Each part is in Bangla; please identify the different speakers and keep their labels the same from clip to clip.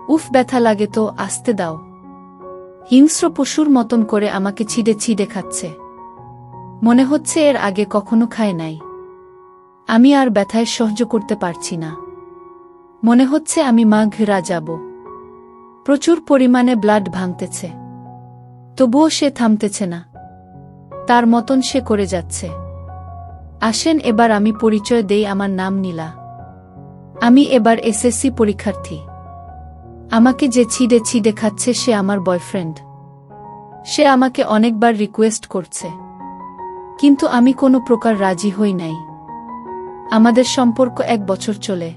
Speaker 1: উফ, ব্যথা লাগে তো, আসতে দাও। হিংস্র পশুর মতন করে আমাকে ছিঁড়ে ছিঁড়ে খাচ্ছে। মনে হচ্ছে এর আগে কখনো খায় নাই। আমি আর ব্যথায় সহ্য করতে পারছি না। মনে হচ্ছে আমি ঘিরা যাব। প্রচুর পরিমাণে ব্লাড ভাঙতেছে। তবুও সে থামতেছে না। তার মতন সে করে যাচ্ছে। আসেন এবার আমি পরিচয় দেই, আমার নাম নীলা। আমি এবার এসএসসি পরীক্ষার্থী। আমাকে যে ছিঁড়ে ছিঁড়ে খাচ্ছে সে আমার বয়ফ্রেন্ড। সে আমাকে অনেকবার রিকোয়েস্ট করছে, কিন্তু আমি কোনো প্রকার রাজি হই নাই। আমাদের সম্পর্ক 1 বছর চলে।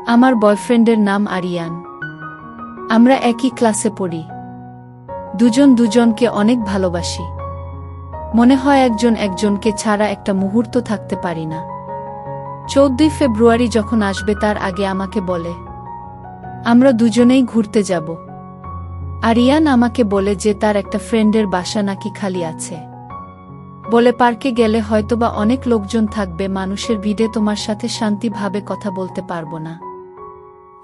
Speaker 1: আমার বয়ফ্রেন্ডের নাম আরিয়ান। আমরা একই ক্লাসে পড়ি। দুজন দুজনকে অনেক ভালোবাসি। মনে হয় একজন একজনকে ছাড়া একটা মুহূর্ত থাকতে পারি না। 14 ফেব্রুয়ারি যখন আসবে তার আগে আমাকে বলে আমরা দুজনেই ঘুরতে যাব। আরিয়ান আমাকে বলে যে তার একটা ফ্রেন্ডের বাসা নাকি খালি আছে। বলে পার্কে গেলে হয়তোবা অনেক লোকজন থাকবে, মানুষের ভিড়ে তোমার সাথে শান্তিভাবে কথা বলতে পারবো না।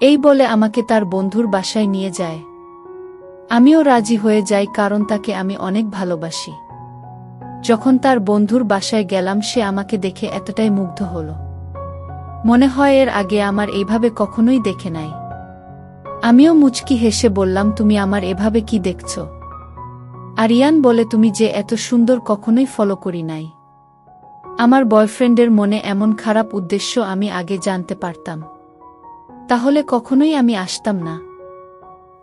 Speaker 1: এই বলে আমাকে তার বন্ধুর বাসায় নিয়ে যায়। আমিও রাজি হয়ে যাই, কারণ তাকে আমি অনেক ভালোবাসি। যখন তার বন্ধুর বাসায় গেলাম সে আমাকে দেখে এতটাই মুগ্ধ হলো, মনে হয় এর আগে আমার এইভাবে কখনোই দেখে নাই। আমিও মুচকি হেসে বললাম, তুমি আমার এভাবে কি দেখছো? আরিয়ান বলে, তুমি যে এত সুন্দর কখনোই ফলো করি নাই। আমার বয়ফ্রেন্ডের মনে এমন খারাপ উদ্দেশ্য আমি আগে জানতে পারতাম, তাহলে কখনোই আমি আসতাম না।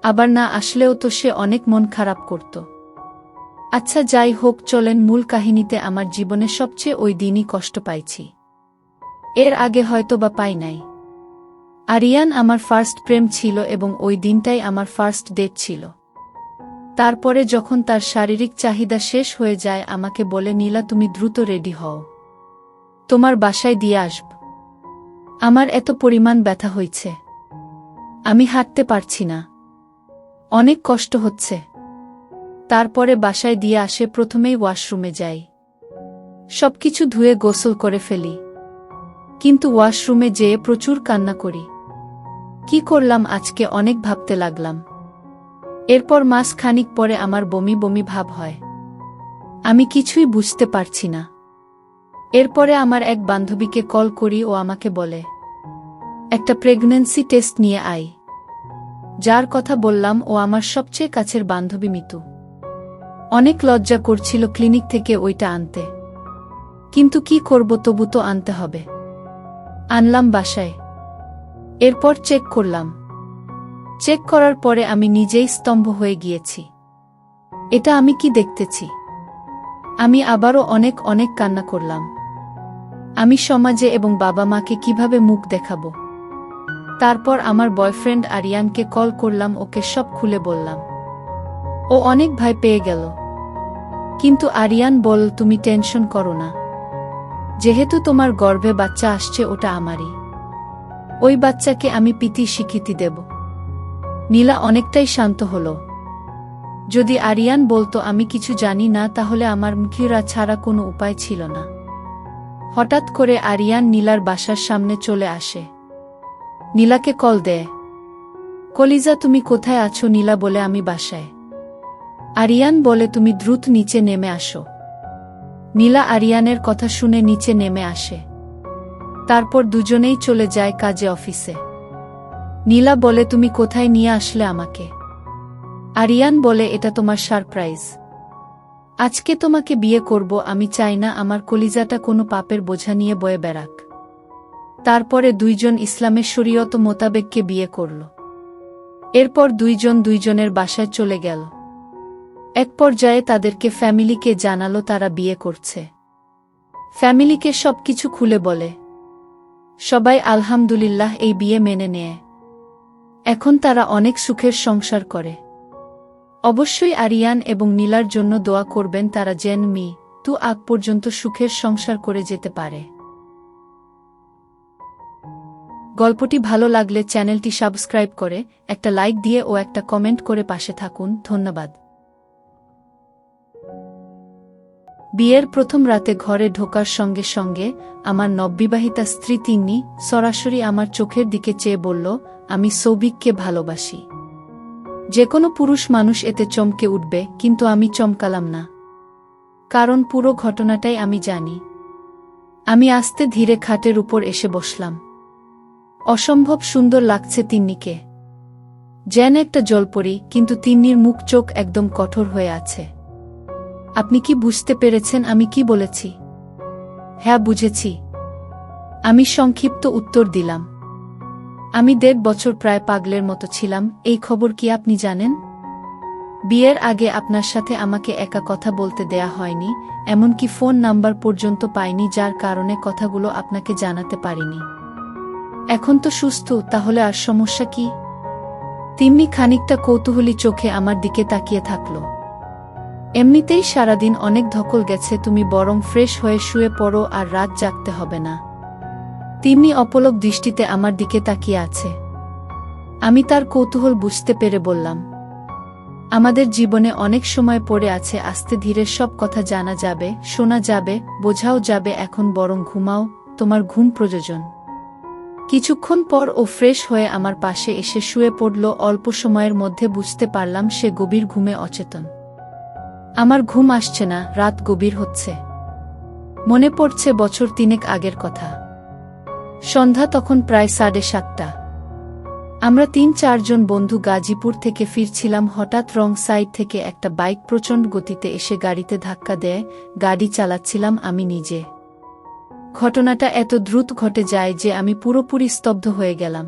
Speaker 1: আবার না আসলেও তো সে অনেক মন খারাপ করত। আচ্ছা যাই হোক, চলেন মূল কাহিনীতে। আমার জীবনে সবচেয়ে ওই দিনই কষ্ট পাইছি। এর আগে হয়তোবা পাই নাই। আরিয়ান আমার ফার্স্ট প্রেম ছিল এবং ওই দিনটাই আমার ফার্স্ট ডেট ছিল। তারপরে যখন তার শারীরিক চাহিদা শেষ হয়ে যায় আমাকে বলে, নীলা তুমি দ্রুত রেডি হও, তোমার বাসায় দিয়ে আসব। আমার এত পরিমাণ ব্যথা হয়েছে, আমি হাঁটতে পারছি না, অনেক কষ্ট হচ্ছে। তারপরে বাসায় দিয়ে আসে। প্রথমেই ওয়াশরুমে যাই, সবকিছু ধুয়ে গোসল করে ফেলি, কিন্তু ওয়াশরুমে যেয়ে প্রচুর কান্না করি। কি করলাম আজকে, অনেক ভাবতে লাগলাম। এরপর মাস খানিক পরে আমার বমি বমি ভাব হয়। আমি কিছুই বুঝতে পারছি না। এরপরে আমার এক বান্ধবীকে কল করি, ও আমাকে বলে একটা প্রেগন্যান্সি টেস্ট নিয়ে আই। যার কথা বললাম ও আমার সবচেয়ে কাছের বান্ধবী মিতু। অনেক লজ্জা করছিল ক্লিনিক থেকে ওইটা আনতে, কিন্তু কি করব, তবু তো আনতে হবে। আনলাম বাসায়। এরপর চেক করলাম। চেক করার পরে আমি নিজেই স্তম্ভ হয়ে গিয়েছি। এটা আমি কি দেখতেছি? আমি আবারও অনেক অনেক কান্না করলাম। আমি সমাজে এবং বাবা মাকে কিভাবে মুখ দেখাবো? তারপর আমার বয়ফ্রেন্ড আরিয়ানকে কল করলাম, ওকে সব খুলে বললাম। ও অনেক ভয় পেয়ে গেল, কিন্তু আরিয়ান বল, তুমি টেনশন করো না, যেহেতু তোমার গর্ভে বাচ্চা আসছে ওটা আমারই। ওই বাচ্চাকে আমি পিতৃ স্বীকৃতি দেব। নীলা অনেকটাই শান্ত হল। যদি আরিয়ান বলতো আমি কিছু জানি না, তাহলে আমার মুখিরা ছাড়া কোনো উপায় ছিল না। হঠাৎ করে আরিয়ান নীলার বাসার সামনে চলে আসে। নীলাকে কল দেয়। কলিজা তুমি কোথায় আছো? নীলা বলে, আমি বাসায়। আরিয়ান বলে, তুমি দ্রুত নিচে নেমে আসো। নীলা আরিয়ানের কথা শুনে নিচে নেমে আসে। তারপর দুজনেই চলে যায় কাজে, অফিসে। নীলা বলে, তুমি কোথায় নিয়ে আসলে আমাকে? আরিয়ান বলে, এটা তোমার সারপ্রাইজ। আজকে তোমাকে বিয়ে করব, আমি চাই না আমার কলিজাটা কোনো পাপের বোঝা নিয়ে বয়ে বেড়াক। তারপরে দুইজন ইসলামের শরীয়ত মোতাবেককে বিয়ে করল। এরপর দুইজন দুইজনের বাসায় চলে গেল। এক পর্যায়ে তাদেরকে ফ্যামিলিকে জানালো তারা বিয়ে করছে। ফ্যামিলিকে সবকিছু খুলে বলে। সবাই আলহামদুলিল্লাহ এই বিয়ে মেনে নেয়। এখন তারা অনেক সুখের সংসার করে। অবশ্যই আরিয়ান এবং নীলার জন্য দোয়া করবেন, তারা যেন মৃত্যু আগ পর্যন্ত সুখের সংসার করে যেতে পারে। গল্পটি ভালো লাগলে চ্যানেলটি সাবস্ক্রাইব করে একটা লাইক দিয়ে ও একটা কমেন্ট করে পাশে থাকুন। ধন্যবাদ। বিয়ের প্রথম রাতে ঘরে ঢোকার সঙ্গে সঙ্গে আমার নববিবাহিতা স্ত্রী তিন্নি সরাসরি আমার চোখের দিকে চেয়ে বলল, আমি সৌভিককে ভালোবাসি। যে কোনো পুরুষ মানুষ এতে চমকে উঠবে, কিন্তু আমি চমকালাম না। কারণ পুরো ঘটনাটাই আমি জানি। আমি আস্তে ধীরে খাটের উপর এসে বসলাম। অসম্ভব সুন্দর লাগছে তিন্নিকে, যেন একটা জলপরি, কিন্তু তিন্নির মুখ চোখ একদম কঠোর হয়ে আছে। আপনি কি বুঝতে পেরেছেন আমি কি বলেছি? হ্যাঁ, বুঝেছি, আমি সংক্ষিপ্ত উত্তর দিলাম। আমি 1.5 বছর প্রায় পাগলের মতো ছিলাম। এই খবর কি আপনি জানেন? বিয়ের আগে আপনার সাথে আমাকে একা কথা বলতে দেয়া হয়নি, এমনকি ফোন নাম্বার পর্যন্ত পাইনি, যার কারণে কথাগুলো আপনাকে জানাতে পারিনি। এখন তো সুস্থ, তাহলে আর সমস্যা কি? তিন্নি খানিকটা কৌতূহলী চোখে আমার দিকে তাকিয়ে থাকল। এমনিতেই সারাদিন অনেক ধকল গেছে, তুমি বরং ফ্রেশ হয়ে শুয়ে পড়ো, আর রাত জাগতে হবে না। তিন্নি অপলক দৃষ্টিতে আমার দিকে তাকিয়ে আছে। আমি তার কৌতূহল বুঝতে পেরে বললাম, আমাদের জীবনে অনেক সময় পড়ে আছে, আস্তে ধীরে সব কথা জানা যাবে, শোনা যাবে, বোঝাও যাবে। এখন বরং ঘুমাও, তোমার ঘুম প্রয়োজন। কিছুক্ষণ পর ও ফ্রেশ হয়ে আমার পাশে এসে শুয়ে পড়ল। অল্প সময়ের মধ্যে বুঝতে পারলাম সে গভীর ঘুমে অচেতন। আমার ঘুম আসছে না, রাত গভীর হচ্ছে। মনে পড়ছে বছর 3 আগের কথা। সন্ধ্যা তখন প্রায় 7:30। আমরা 3-4 জন বন্ধু গাজীপুর থেকে ফিরছিলাম। হঠাৎ রং সাইড থেকে একটা বাইক প্রচণ্ড গতিতে এসে গাড়িতে ধাক্কা দেয়। গাড়ি চালাচ্ছিলাম আমি নিজে। ঘটনাটা এত দ্রুত ঘটে যায় যে আমি পুরোপুরি স্তব্ধ হয়ে গেলাম।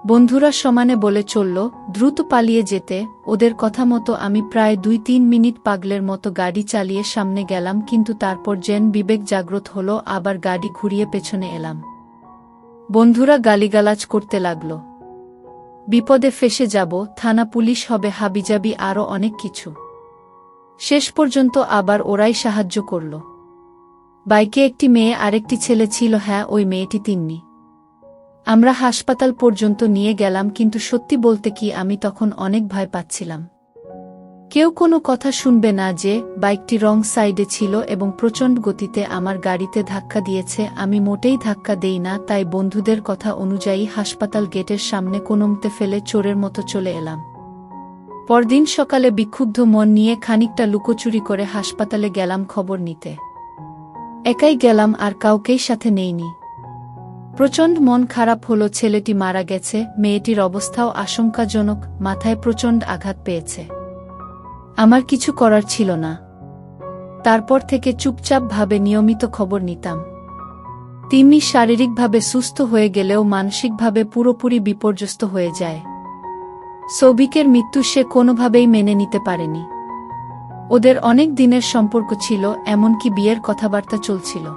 Speaker 1: বন্ধুরা সমানে বলে চলল দ্রুত পালিয়ে যেতে। ওদের কথা মতো আমি প্রায় 2-3 মিনিট পাগলের মতো গাড়ি চালিয়ে সামনে গেলাম, কিন্তু তারপর যেন বিবেক জাগ্রত হলো, আবার গাড়ি ঘুরিয়ে পেছনে এলাম। বন্ধুরা গালিগালাজ করতে লাগল, বিপদে ফেসে যাব, থানা পুলিশ হবে, হাবিজাবি আরও অনেক কিছু। শেষ পর্যন্ত আবার ওরাই সাহায্য করল। বাইকে একটি মেয়ে আরেকটি ছেলে ছিল। হ্যাঁ, ওই মেয়েটি তিন্নি। আমরা হাসপাতাল পর্যন্ত নিয়ে গেলাম, কিন্তু সত্যি বলতে কি আমি তখন অনেক ভয় পাচ্ছিলাম। কেউ কোনো কথা শুনবে না যে বাইকটি রং সাইডে ছিল এবং প্রচণ্ড গতিতে আমার গাড়িতে ধাক্কা দিয়েছে। আমি মোটেই ধাক্কা দেই না, তাই বন্ধুদের কথা অনুযায়ী হাসপাতাল গেটের সামনে কোনোমতে ফেলে চোরের মতো চলে এলাম। পরদিন সকালে বিক্ষুব্ধ মন নিয়ে খানিকটা লুকোচুরি করে হাসপাতালে গেলাম খবর নিতে। একাই গেলাম, আর কাউকেই সাথে নেইনি। প্রচণ্ড মন খারাপ হলো। ছেলেটি মারা গেছে, মেয়েটির অবস্থাও আশঙ্কাজনক, মাথায় প্রচণ্ড আঘাত পেয়েছে। আমার কিছু করার ছিল না। তারপর থেকে চুপচাপভাবে নিয়মিত খবর নিতাম। তিন্নি শারীরিকভাবে সুস্থ হয়ে গেলেও মানসিকভাবে পুরোপুরি বিপর্যস্ত হয়ে যায়। সৌভিকের মৃত্যু সে কোনোভাবেই মেনে নিতে পারেনি। ওদের অনেক দিনের সম্পর্ক ছিল, এমনকি বিয়ের কথাবার্তা চলছিল।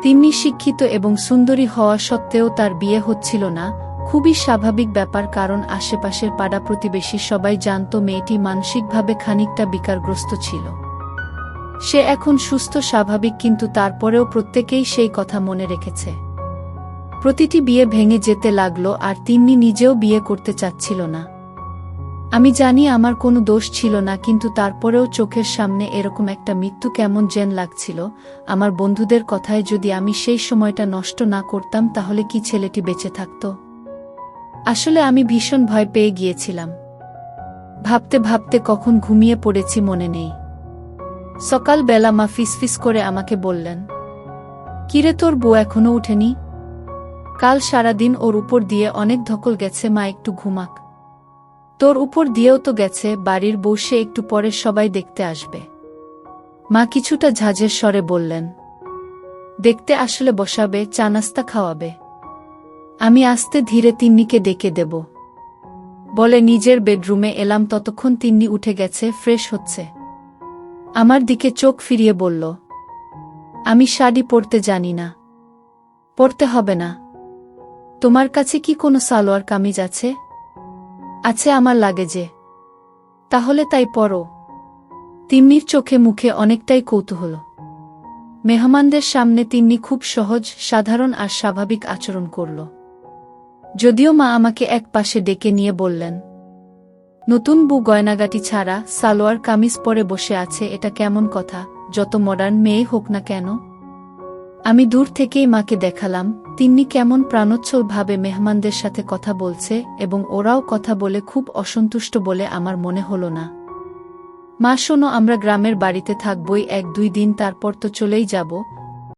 Speaker 1: তিন্নি শিক্ষিত এবং সুন্দরী হওয়া সত্ত্বেও তার বিয়ে হচ্ছিল না। খুবই স্বাভাবিক ব্যাপার, কারণ আশেপাশের পাড়া প্রতিবেশী সবাই জানত মেয়েটি মানসিকভাবে খানিকটা বিকারগ্রস্ত ছিল। সে এখন সুস্থ স্বাভাবিক, কিন্তু তারপরেও প্রত্যেকেই সেই কথা মনে রেখেছে। প্রতিটি বিয়ে ভেঙে যেতে লাগলো, আর তিন্নি নিজেও বিয়ে করতে চাচ্ছিল না। আমি জানি আমার কোনো দোষ ছিল না, কিন্তু তারপরেও চোখের সামনে এরকম একটা মৃত্যু কেমন যেন লাগছিল। আমার বন্ধুদের কথায় যদি আমি সেই সময়টা নষ্ট না করতাম, তাহলে কি ছেলেটি বেঁচে থাকত? আসলে আমি ভীষণ ভয় পেয়ে গিয়েছিলাম। ভাবতে ভাবতে কখন ঘুমিয়ে পড়েছি মনে নেই। সকালবেলা মা ফিসফিস করে আমাকে বললেন, কিরে, তোর বউ এখনো উঠেনি? কাল সারাদিন ওর উপর দিয়ে অনেক ধকল গেছে, মা একটু ঘুমাক। তোর উপর দিয়েও তো গেছে, বাড়ির বউ, সে একটু পরে সবাই দেখতে আসবে। মা কিছুটা ঝাঁঝের স্বরে বললেন, দেখতে আসলে বসাবে, চা নাস্তা খাওয়াবে। আমি আস্তে ধীরে তিন্নিকে ডেকে দেব বলে নিজের বেডরুমে এলাম। ততক্ষণ তিন্নি উঠে গেছে, ফ্রেশ হচ্ছে। আমার দিকে চোখ ফিরিয়ে বলল, আমি শাড়ি পরতে জানি না। পরতে হবে না। তোমার কাছে কি কোনো সালোয়ার কামিজ আছে? আছে, আমার লাগেজে। তাহলে তাই পরো। তিন্নির চোখে মুখে অনেকটাই কৌতূহল। মেহমানদের সামনে তিন্নি খুব সহজ, সাধারণ আর স্বাভাবিক আচরণ করল। যদিও মা আমাকে এক পাশে ডেকে নিয়ে বললেন, নতুন বউ গয়নাগাটি ছাড়া সালোয়ার কামিজ পরে বসে আছে, এটা কেমন কথা? যত মডার্ন মেয়ে হোক না কেন। আমি দূর থেকেই মাকে দেখালাম তিন্নি কেমন প্রাণোচ্ছলভাবে মেহমানদের সাথে কথা বলছে, এবং ওরাও কথা বলে খুব অসন্তুষ্ট বলে আমার মনে হলো না। মা শোনো, আমরা গ্রামের বাড়িতে থাকবই 1-2 দিন, তারপর তো চলেই যাব।